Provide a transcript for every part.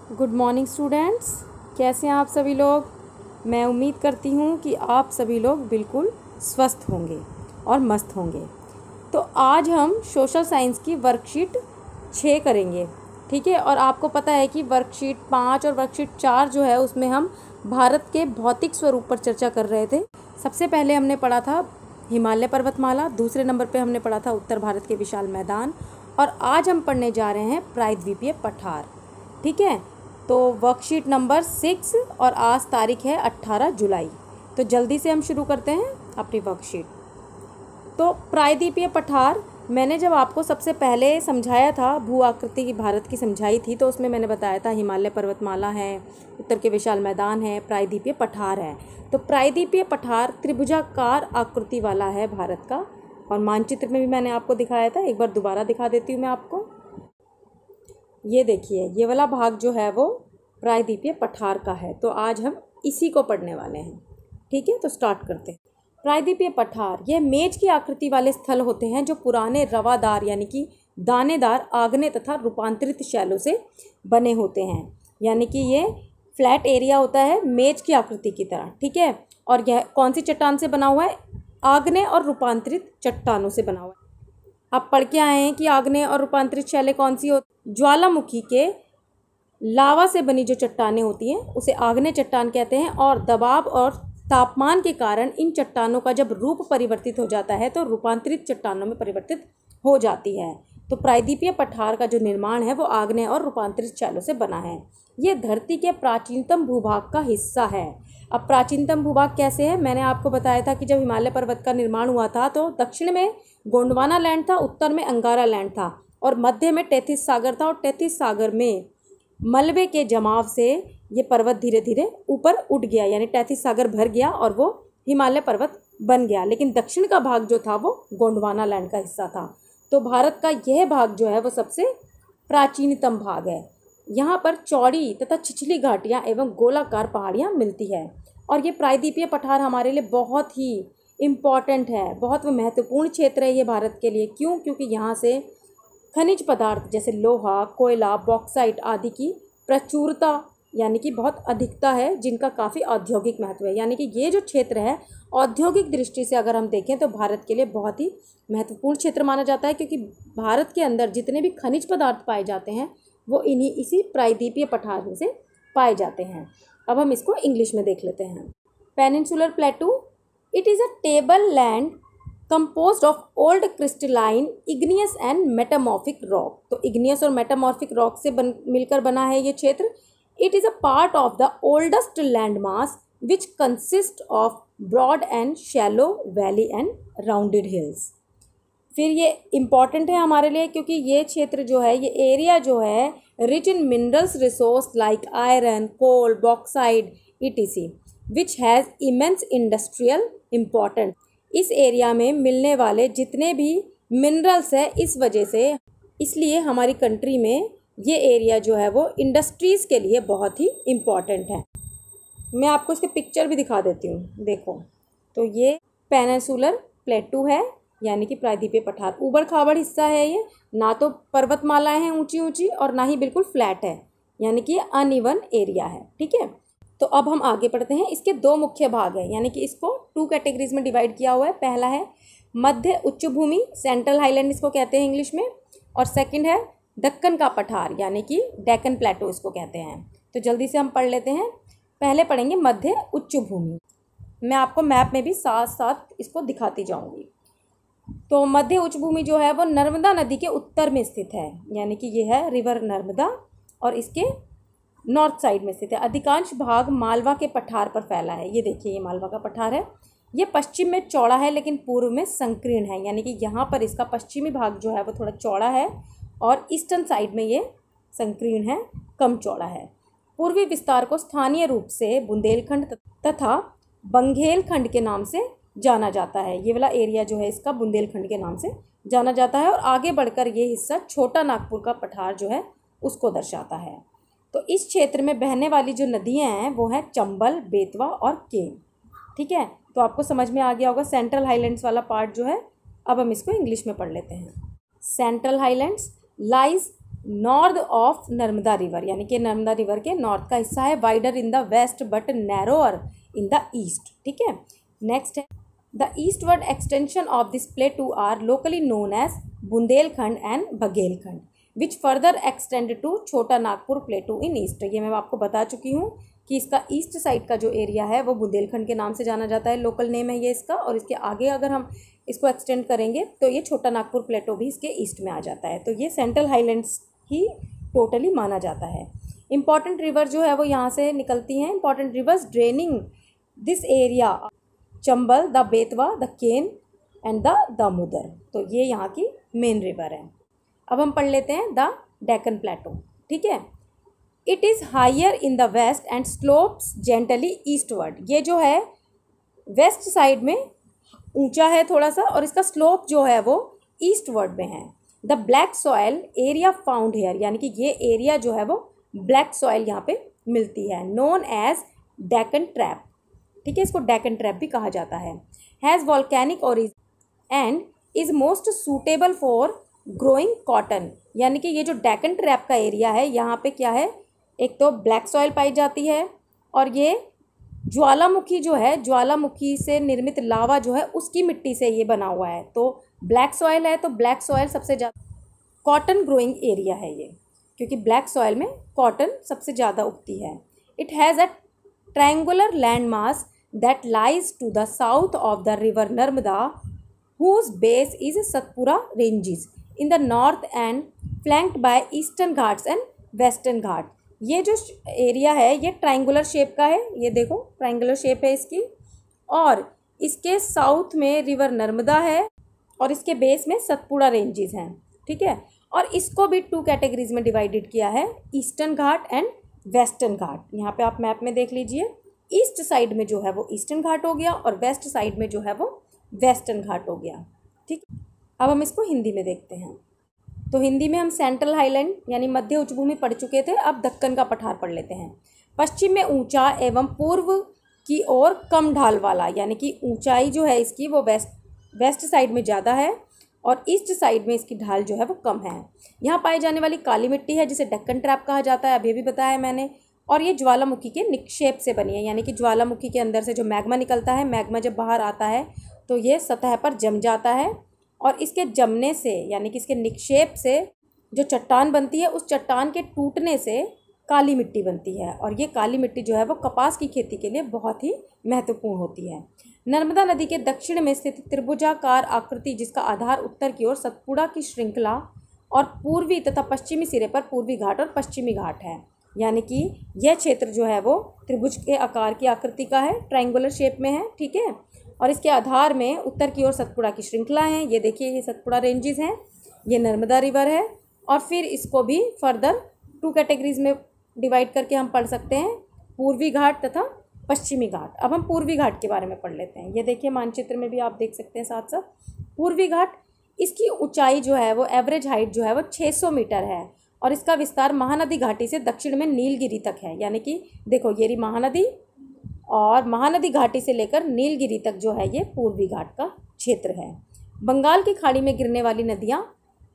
Good morning students. कैसे हैं आप सभी लोग। मैं उम्मीद करती हूँ कि आप सभी लोग बिल्कुल स्वस्थ होंगे और मस्त होंगे। तो आज हम सोशल साइंस की वर्कशीट 6 करेंगे, ठीक है। और आपको पता है कि वर्कशीट 5 और वर्कशीट 4 जो है उसमें हम भारत के भौतिक स्वरूप पर चर्चा कर रहे थे। सबसे पहले हमने पढ़ा था हिमालय पर्वतमाला, दूसरे नंबर पे हमने पढ़ा था उत्तर भारत के विशाल मैदान, और आज हम पढ़ने जा रहे हैं प्रायद्वीपीय पठार, ठीक है। तो वर्कशीट नंबर 6 और आज तारीख है 18 जुलाई। तो जल्दी से हम शुरू करते हैं अपनी वर्कशीट। तो प्रायद्वीपीय पठार मैंने जब आपको सबसे पहले समझाया था, भू आकृति की भारत की समझाई थी, तो उसमें मैंने बताया था हिमालय पर्वतमाला है, उत्तर के विशाल मैदान है, प्रायद्वीपीय पठार है। तो प्रायद्वीपीय पठार त्रिभुजाकार आकृति वाला है भारत का, और मानचित्र में भी मैंने आपको दिखाया था। एक बार दोबारा दिखा देती हूँ मैं आपको। ये देखिए, ये वाला भाग जो है वो प्रायद्वीपीय पठार का है। तो आज हम इसी को पढ़ने वाले हैं, ठीक है। तो स्टार्ट करते हैं। प्रायद्वीपीय पठार यह मेज की आकृति वाले स्थल होते हैं जो पुराने रवादार यानी कि दानेदार आग्नेय तथा रूपांतरित शैलों से बने होते हैं। यानी कि ये फ्लैट एरिया होता है मेज की आकृति की तरह, ठीक है। और यह कौन सी चट्टान से बना हुआ है? आग्नेय और रूपांतरित चट्टानों से बना हुआ है। आप पढ़ के आए हैं कि आग्नेय और रूपांतरित शैलें कौन सी होती? ज्वालामुखी के लावा से बनी जो चट्टानें होती हैं उसे आग्नेय चट्टान कहते हैं। और दबाव और तापमान के कारण इन चट्टानों का जब रूप परिवर्तित हो जाता है तो रूपांतरित चट्टानों में परिवर्तित हो जाती है। तो प्रायद्वीपीय पठार का जो निर्माण है वो आग्नेय और रूपांतरित शैलों से बना है। ये धरती के प्राचीनतम भूभाग का हिस्सा है। अब प्राचीनतम भूभाग कैसे है? मैंने आपको बताया था कि जब हिमालय पर्वत का निर्माण हुआ था तो दक्षिण में गोंडवाना लैंड था, उत्तर में अंगारा लैंड था, और मध्य में टेथिस सागर था। और टेथिस सागर में मलबे के जमाव से ये पर्वत धीरे धीरे ऊपर उठ गया, यानी टेथिस सागर भर गया और वो हिमालय पर्वत बन गया। लेकिन दक्षिण का भाग जो था वो गोंडवाना लैंड का हिस्सा था। तो भारत का यह भाग जो है वो सबसे प्राचीनतम भाग है। यहाँ पर चौड़ी तथा छिछली घाटियाँ एवं गोलाकार पहाड़ियाँ मिलती है। और ये प्रायद्वीपीय पठार हमारे लिए बहुत ही इम्पॉर्टेंट है, बहुत महत्वपूर्ण क्षेत्र है ये भारत के लिए। क्यों? क्योंकि यहाँ से खनिज पदार्थ जैसे लोहा, कोयला, बॉक्साइट आदि की प्रचुरता यानी कि बहुत अधिकता है, जिनका काफ़ी औद्योगिक महत्व है। यानी कि ये जो क्षेत्र है औद्योगिक दृष्टि से अगर हम देखें तो भारत के लिए बहुत ही महत्वपूर्ण क्षेत्र माना जाता है, क्योंकि भारत के अंदर जितने भी खनिज पदार्थ पाए जाते हैं वो इसी प्रायद्वीपीय पठार में से पाए जाते हैं। अब हम इसको इंग्लिश में देख लेते हैं। Peninsular plateau, it is a tableland composed of old crystalline igneous and metamorphic rock. तो इग्नियस और मेटामॉर्फिक रॉक से मिलकर बना है ये क्षेत्र। It is a part of the oldest landmass which consist of broad and shallow valley and rounded hills. फिर ये इम्पॉर्टेंट है हमारे लिए क्योंकि ये क्षेत्र जो है, ये एरिया जो है, rich in minerals resource like iron, coal, bauxite etc which has immense industrial importance. इस एरिया में मिलने वाले जितने भी मिनरल्स है, इस वजह से इसलिए हमारी कंट्री में ये एरिया जो है वो इंडस्ट्रीज़ के लिए बहुत ही इम्पॉर्टेंट है। मैं आपको इसके पिक्चर भी दिखा देती हूँ, देखो। तो ये पेनिनसुलर प्लेटू है, यानी कि प्रायद्वीपीय पठार। ऊबड़ खाबड़ हिस्सा है ये, ना तो पर्वतमालाएं हैं ऊंची ऊंची और ना ही बिल्कुल फ्लैट है, यानी कि अनइवन एरिया है, ठीक है। तो अब हम आगे बढ़ते हैं। इसके दो मुख्य भाग हैं, यानी कि इसको 2 कैटेगरीज में डिवाइड किया हुआ है। पहला है मध्य उच्च भूमि, सेंट्रल हाईलैंड इसको कहते हैं इंग्लिश में, और सेकंड है दक्कन का पठार, यानी कि डेक्कन प्लेटो इसको कहते हैं। तो जल्दी से हम पढ़ लेते हैं। पहले पढ़ेंगे मध्य उच्च भूमि। मैं आपको मैप में भी साथ साथ इसको दिखाती जाऊँगी। तो मध्य उच्च भूमि जो है वो नर्मदा नदी के उत्तर में स्थित है, यानी कि ये है रिवर नर्मदा, और इसके नॉर्थ साइड में स्थित है। अधिकांश भाग मालवा के पठार पर फैला है। ये देखिए, ये मालवा का पठार है। ये पश्चिम में चौड़ा है लेकिन पूर्व में संकीर्ण है, यानी कि यहाँ पर इसका पश्चिमी भाग जो है वो थोड़ा चौड़ा है और ईस्टर्न साइड में ये संकीर्ण है, कम चौड़ा है। पूर्वी विस्तार को स्थानीय रूप से बुंदेलखंड तथा बंघेलखंड के नाम से जाना जाता है। ये वाला एरिया जो है इसका बुंदेलखंड के नाम से जाना जाता है। और आगे बढ़कर ये हिस्सा छोटा नागपुर का पठार जो है उसको दर्शाता है। तो इस क्षेत्र में बहने वाली जो नदियां हैं वो हैं चंबल, बेतवा और केन, ठीक है। तो आपको समझ में आ गया होगा सेंट्रल हाईलैंड्स वाला पार्ट जो है। अब हम इसको इंग्लिश में पढ़ लेते हैं। Central highlands lies north of Narmada river, यानी कि नर्मदा रिवर के नॉर्थ का हिस्सा है। Wider in the west but narrower in the east, ठीक है। नेक्स्ट है the eastward extension of this plateau are locally known as Bundelkhand and Baghelkhand which further extend to Chota Nagpur प्लेटू in east. ये मैं आपको बता चुकी हूँ कि इसका ईस्ट साइड का जो एरिया है वो बुंदेलखंड के नाम से जाना जाता है, लोकल नेम है ये इसका। और इसके आगे अगर हम इसको एक्सटेंड करेंगे तो ये छोटा नागपुर प्लेटो भी इसके ईस्ट में आ जाता है। तो ये सेंट्रल हाईलैंड्स ही टोटली माना जाता है। इंपॉर्टेंट रिवर जो है वो यहाँ से निकलती हैं। Important rivers draining this area Chambal, the Betwa, the Ken and the Damodar. तो ये यहाँ की मेन रिवर है। अब हम पढ़ लेते हैं द डेक्कन प्लेटो, ठीक है। It is higher in the west and slopes gently eastward. ये जो है वेस्ट साइड में ऊंचा है थोड़ा सा और इसका स्लोप जो है वो ईस्टवर्ड में है। The black soil area found here, यानी कि ये एरिया जो है वो ब्लैक सॉयल यहाँ पे मिलती है। नोन एज डेक्कन ट्रैप, ठीक है, इसको डेक्कन ट्रैप भी कहा जाता है। Has volcanic origin and is most suitable for growing cotton, यानी कि ये जो डेक्कन ट्रैप का एरिया है यहाँ पे क्या है, एक तो ब्लैक सॉयल पाई जाती है और ये ज्वालामुखी जो है, ज्वालामुखी से निर्मित लावा जो है उसकी मिट्टी से ये बना हुआ है। तो ब्लैक सॉयल है, तो ब्लैक सॉयल सबसे ज़्यादा कॉटन ग्रोइंग एरिया है ये, क्योंकि ब्लैक सॉयल में कॉटन सबसे ज़्यादा उगती है। It has a triangular land mass that lies to the south of the river Narmada whose base is Satpura ranges in the north and flanked by eastern Ghats and western Ghat. ये जो एरिया है ये triangular shape का है, ये देखो ट्रायंगुलर शेप है इसकी, और इसके साउथ में रिवर नर्मदा है और इसके बेस में सतपुड़ा रेंजेस हैं, ठीक है। और इसको भी 2 कैटेगरीज में डिवाइडेड किया है, ईस्टर्न घाट एंड वेस्टर्न घाट। यहाँ पे आप मैप में देख लीजिए, ईस्ट साइड में जो है वो ईस्टर्न घाट हो गया और वेस्ट साइड में जो है वो वेस्टर्न घाट हो गया, ठीक। अब हम इसको हिंदी में देखते हैं। तो हिंदी में हम सेंट्रल हाईलैंड यानी मध्य उच्चभूमि पढ़ चुके थे, अब दक्कन का पठार पढ़ लेते हैं। पश्चिम में ऊंचा एवं पूर्व की ओर कम ढाल वाला, यानी कि ऊंचाई जो है इसकी वो वेस्ट साइड में ज़्यादा है और ईस्ट साइड में इसकी ढाल जो है वो कम है। यहाँ पाई जाने वाली काली मिट्टी है जिसे डेक्कन ट्रैप कहा जाता है, अभी भी बताया मैंने। और ये ज्वालामुखी के निक्षेप से बनी है, यानी कि ज्वालामुखी के अंदर से जो मैग्मा निकलता है, मैग्मा जब बाहर आता है तो ये सतह पर जम जाता है और इसके जमने से यानी कि इसके निक्षेप से जो चट्टान बनती है, उस चट्टान के टूटने से काली मिट्टी बनती है। और ये काली मिट्टी जो है वो कपास की खेती के लिए बहुत ही महत्वपूर्ण होती है। नर्मदा नदी के दक्षिण में स्थित त्रिभुजाकार आकृति जिसका आधार उत्तर की ओर सतपुड़ा की श्रृंखला और पूर्वी तथा पश्चिमी सिरे पर पूर्वी घाट और पश्चिमी घाट है, यानी कि यह क्षेत्र जो है वो त्रिभुज के आकार की आकृति का है, ट्रायंगुलर शेप में है, ठीक है। और इसके आधार में उत्तर की ओर सतपुड़ा की श्रृंखला है, ये देखिए ये सतपुड़ा रेंजेस हैं, ये नर्मदा रिवर है। और फिर इसको भी फर्दर 2 कैटेगरीज में डिवाइड करके हम पढ़ सकते हैं, पूर्वी घाट तथा पश्चिमी घाट। अब हम पूर्वी घाट के बारे में पढ़ लेते हैं। ये देखिए मानचित्र में भी आप देख सकते हैं साथ साथ। पूर्वी घाट, इसकी ऊंचाई जो है वो एवरेज हाइट जो है वो 600 मीटर है और इसका विस्तार महानदी घाटी से दक्षिण में नीलगिरी तक है, यानी कि देखो ये रही महानदी और महानदी घाटी से लेकर नीलगिरी तक जो है ये पूर्वी घाट का क्षेत्र है। बंगाल की खाड़ी में गिरने वाली नदियाँ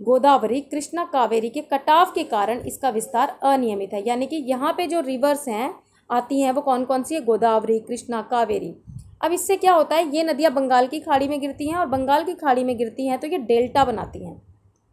गोदावरी, कृष्णा, कावेरी के कटाव के कारण इसका विस्तार अनियमित है, यानी कि यहाँ पे जो रिवर्स हैं आती हैं वो कौन कौन सी है, गोदावरी, कृष्णा, कावेरी। अब इससे क्या होता है, ये नदियाँ बंगाल की खाड़ी में गिरती हैं और बंगाल की खाड़ी में गिरती हैं तो ये डेल्टा बनाती हैं,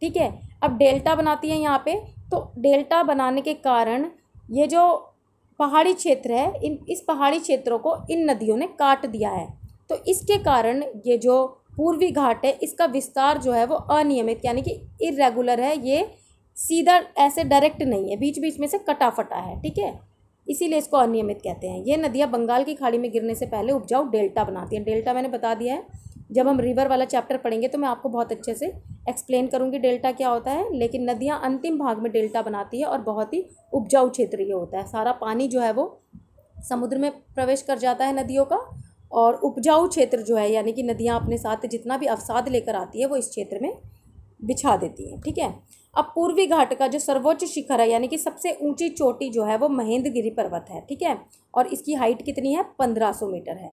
ठीक है। अब डेल्टा बनाती हैं यहाँ पे, तो डेल्टा बनाने के कारण ये जो पहाड़ी क्षेत्र है, इस पहाड़ी क्षेत्रों को इन नदियों ने काट दिया है। तो इसके कारण ये जो पूर्वी घाट है इसका विस्तार जो है वो अनियमित यानी कि इरेगुलर है, ये सीधा ऐसे डायरेक्ट नहीं है, बीच बीच में से कटा फटा है, ठीक है, इसीलिए इसको अनियमित कहते हैं। ये नदियाँ बंगाल की खाड़ी में गिरने से पहले उपजाऊ डेल्टा बनाती हैं। डेल्टा मैंने बता दिया है, जब हम रिवर वाला चैप्टर पढ़ेंगे तो मैं आपको बहुत अच्छे से एक्सप्लेन करूँगी डेल्टा क्या होता है। लेकिन नदियाँ अंतिम भाग में डेल्टा बनाती है और बहुत ही उपजाऊ क्षेत्र ये होता है। सारा पानी जो है वो समुद्र में प्रवेश कर जाता है नदियों का, और उपजाऊ क्षेत्र जो है यानी कि नदियाँ अपने साथ जितना भी अवसाद लेकर आती है वो इस क्षेत्र में बिछा देती हैं, ठीक है। अब पूर्वी घाट का जो सर्वोच्च शिखर है यानी कि सबसे ऊंची चोटी जो है वो महेंद्रगिरी पर्वत है, ठीक है, और इसकी हाइट कितनी है, 1500 मीटर है।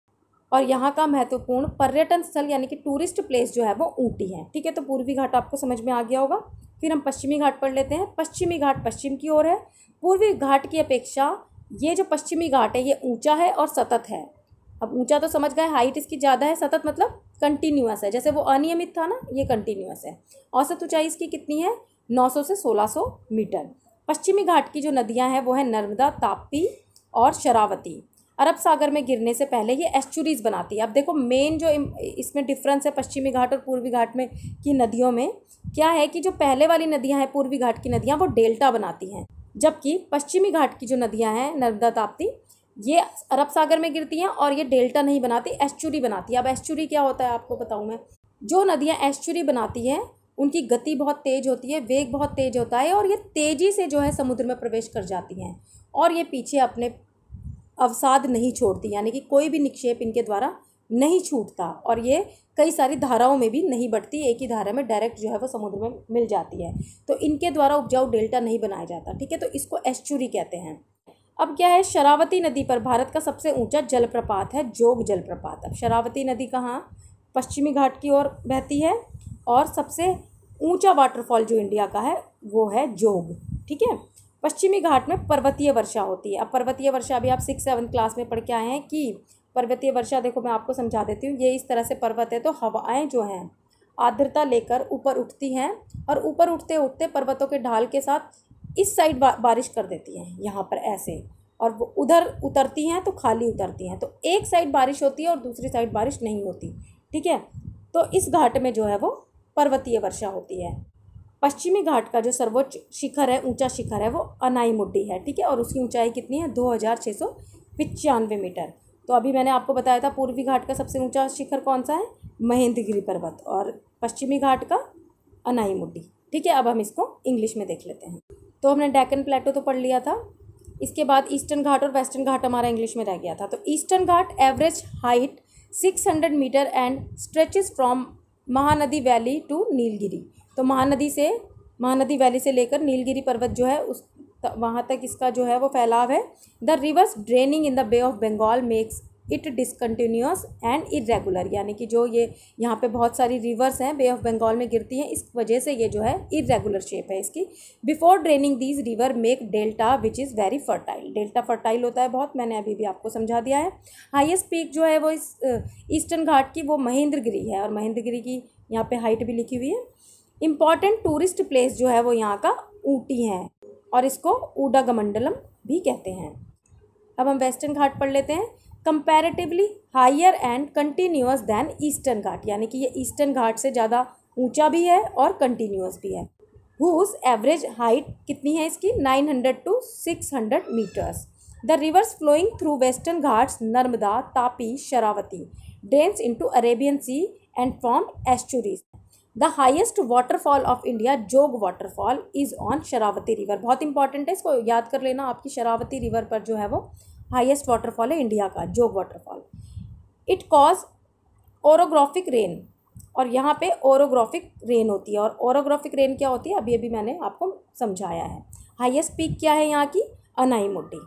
और यहाँ का महत्वपूर्ण पर्यटन स्थल यानी कि टूरिस्ट प्लेस जो है वो ऊटी है, ठीक है। तो पूर्वी घाट आपको समझ में आ गया होगा। फिर हम पश्चिमी घाट पढ़ लेते हैं। पश्चिमी घाट पश्चिम की ओर है। पूर्वी घाट की अपेक्षा ये जो पश्चिमी घाट है ये ऊंचा है और सतत है। अब ऊंचा तो समझ गए, हाइट इसकी ज़्यादा है, सतत मतलब कंटिन्यूअस है। जैसे वो अनियमित था ना, ये कंटिन्यूअस है। औसत ऊंचाई इसकी कितनी है? 900 से 1600 मीटर। पश्चिमी घाट की जो नदियां हैं वो है नर्मदा, ताप्ती और शरावती। अरब सागर में गिरने से पहले ये एस्चुरीज बनाती है। अब देखो मेन जो इसमें डिफरेंस है पश्चिमी घाट और पूर्वी घाट में की नदियों में क्या है कि जो पहले वाली नदियां हैं पूर्वी घाट की नदियां वो डेल्टा बनाती हैं, जबकि पश्चिमी घाट की जो नदियां हैं नर्मदा, ताप्ती, ये अरब सागर में गिरती हैं और ये डेल्टा नहीं बनाती, एस्चुरी बनाती है। अब एस्चुरी क्या होता है आपको बताऊँ मैं। जो नदियाँ एस्चुरी बनाती हैं उनकी गति बहुत तेज़ होती है, वेग बहुत तेज होता है और ये तेज़ी से जो है समुद्र में प्रवेश कर जाती हैं और ये पीछे अपने अवसाद नहीं छोड़ती, यानी कि कोई भी निक्षेप इनके द्वारा नहीं छूटता और ये कई सारी धाराओं में भी नहीं बढ़ती, एक ही धारा में डायरेक्ट जो है वो समुद्र में मिल जाती है। तो इनके द्वारा उपजाऊ डेल्टा नहीं बनाया जाता, ठीक है, तो इसको एस्चुरी कहते हैं। अब क्या है, शरावती नदी पर भारत का सबसे ऊंचा जलप्रपात है जोग जलप्रपात। अब शरावती नदी कहाँ? पश्चिमी घाट की ओर बहती है और सबसे ऊंचा वाटरफॉल जो इंडिया का है वो है जोग, ठीक है। पश्चिमी घाट में पर्वतीय वर्षा होती है। अब पर्वतीय वर्षा अभी आप 6-7 क्लास में पढ़ के आए हैं कि पर्वतीय वर्षा, देखो मैं आपको समझा देती हूँ। ये इस तरह से पर्वत है तो हवाएं जो हैं आर्द्रता लेकर ऊपर उठती हैं और ऊपर उठते उठते पर्वतों के ढाल के साथ इस साइड बारिश कर देती हैं यहाँ पर ऐसे, और वो उधर उतरती हैं तो खाली उतरती हैं, तो एक साइड बारिश होती है और दूसरी साइड बारिश नहीं होती, ठीक है। तो इस घाट में जो है वो पर्वतीय वर्षा होती है। पश्चिमी घाट का जो सर्वोच्च शिखर है, ऊंचा शिखर है, वो अनाईमुड्डी है, ठीक है, और उसकी ऊंचाई कितनी है? 2695 मीटर। तो अभी मैंने आपको बताया था पूर्वी घाट का सबसे ऊंचा शिखर कौन सा है? महेंद्रगिरी पर्वत, और पश्चिमी घाट का अनाईमुड्डी, ठीक है। अब हम इसको इंग्लिश में देख लेते हैं। तो हमने डेक्कन प्लेटो तो पढ़ लिया था, इसके बाद ईस्टर्न घाट और वेस्टर्न घाट हमारा इंग्लिश में रह गया था। तो eastern Ghat average height 600 metre and stretches from Mahanadi valley to Nilgiri. तो महानदी वैली से लेकर नीलगिरी पर्वत जो है उस वहाँ तक इसका जो है वो फैलाव है। The rivers draining in the Bay of Bengal makes it discontinuous and irregular, यानी कि जो ये यहाँ पे बहुत सारी रिवर्स हैं बे ऑफ बंगाल में गिरती हैं, इस वजह से ये जो है इरेगुलर शेप है इसकी। Before draining these river make delta which is very fertile. Delta fertile होता है बहुत, मैंने अभी भी आपको समझा दिया है। हाईएस्ट पीक जो है वो इस ईस्टर्न घाट की वो महेंद्रगिरी है, और महेंद्रगिरी की यहाँ पे हाइट भी लिखी हुई है। इम्पॉर्टेंट टूरिस्ट प्लेस जो है वो यहाँ का ऊटी है और इसको उडागमंडलम भी कहते हैं। अब हम वेस्टर्न घाट पढ़ लेते हैं। Comparatively higher and continuous than eastern Ghat, यानी कि ये ईस्टर्न घाट से ज़्यादा ऊंचा भी है और कंटिन्यूअस भी है। हुज एवरेज हाइट कितनी है इसकी? 900 to 600 metres. The rivers flowing through western Ghats Narmada, Tapi, Sharavati drains into Arabian sea and form estuaries. The highest waterfall of India Jog waterfall is on Sharavati river. बहुत इंपॉर्टेंट है, इसको याद कर लेना। आपकी शरावती रिवर पर जो है वो हाईएस्ट वाटरफॉल है इंडिया का, जोग waterfall. It cause orographic rain, और यहाँ पे ओरोग्राफिक रेन होती है। और ओरोग्राफिक रेन क्या होती है अभी अभी मैंने आपको समझाया है। हाईएस्ट पीक क्या है यहाँ की? अनाईमुड्डी।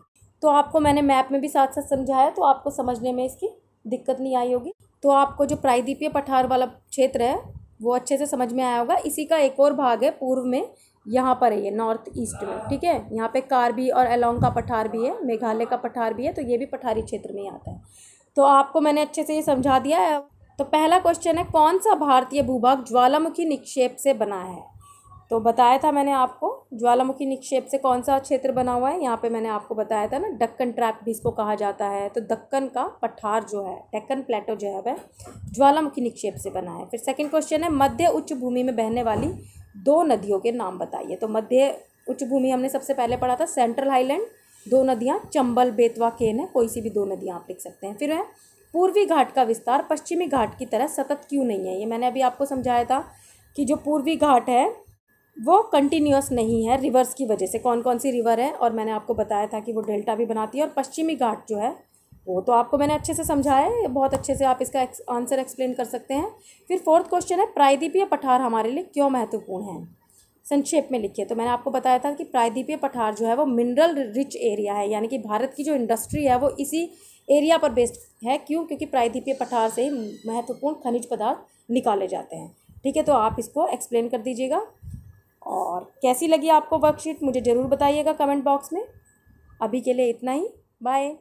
तो आपको मैंने मैप में भी साथ साथ समझाया, तो आपको समझने में इसकी दिक्कत नहीं आई होगी। तो आपको जो प्रायद्वीपीय पठार वाला क्षेत्र है वो अच्छे से समझ में आया होगा। इसी का एक और भाग है पूर्व में, यहाँ पर है ये नॉर्थ ईस्ट में, ठीक है। यहाँ पे कार्बी और एलोंग का पठार भी है, मेघालय का पठार भी है, तो ये भी पठारी क्षेत्र में ही आता है। तो आपको मैंने अच्छे से ये समझा दिया है। तो पहला क्वेश्चन है, कौन सा भारतीय भूभाग ज्वालामुखी निक्षेप से बना है? तो बताया था मैंने आपको ज्वालामुखी निक्षेप से कौन सा क्षेत्र बना हुआ है। यहाँ पे मैंने आपको बताया था ना, दक्कन ट्रैप भी इसको कहा जाता है। तो दक्कन का पठार जो है, डेक्कन प्लेटो जो है वह ज्वालामुखी निक्षेप से बना है। फिर सेकंड क्वेश्चन है, मध्य उच्च भूमि में बहने वाली 2 नदियों के नाम बताइए। तो मध्य उच्च भूमि हमने सबसे पहले पढ़ा था, सेंट्रल हाईलैंड, 2 नदियाँ चंबल, बेतवा, केन है, कोई सी भी 2 नदियाँ आप लिख सकते हैं। फिर है पूर्वी घाट का विस्तार पश्चिमी घाट की तरह सतत क्यों नहीं है? ये मैंने अभी आपको समझाया था कि जो पूर्वी घाट है वो कंटिन्यूअस नहीं है रिवर्स की वजह से। कौन कौन सी रिवर है, और मैंने आपको बताया था कि वो डेल्टा भी बनाती है। और पश्चिमी घाट जो है वो तो आपको मैंने अच्छे से समझाया है, बहुत अच्छे से आप इसका आंसर एक्सप्लेन कर सकते हैं। फिर फोर्थ क्वेश्चन है, प्रायद्वीपीय पठार हमारे लिए क्यों महत्वपूर्ण है? संक्षेप में लिखिए। तो मैंने आपको बताया था कि प्रायद्वीपीय पठार जो है वो मिनरल रिच एरिया है, यानी कि भारत की जो इंडस्ट्री है वो इसी एरिया पर बेस्ड है। क्यों? क्योंकि प्रायद्वीपीय पठार से ही महत्वपूर्ण खनिज पदार्थ निकाले जाते हैं, ठीक है। तो आप इसको एक्सप्लेन कर दीजिएगा। और कैसी लगी आपको वर्कशीट मुझे ज़रूर बताइएगा कमेंट बॉक्स में। अभी के लिए इतना ही, बाय।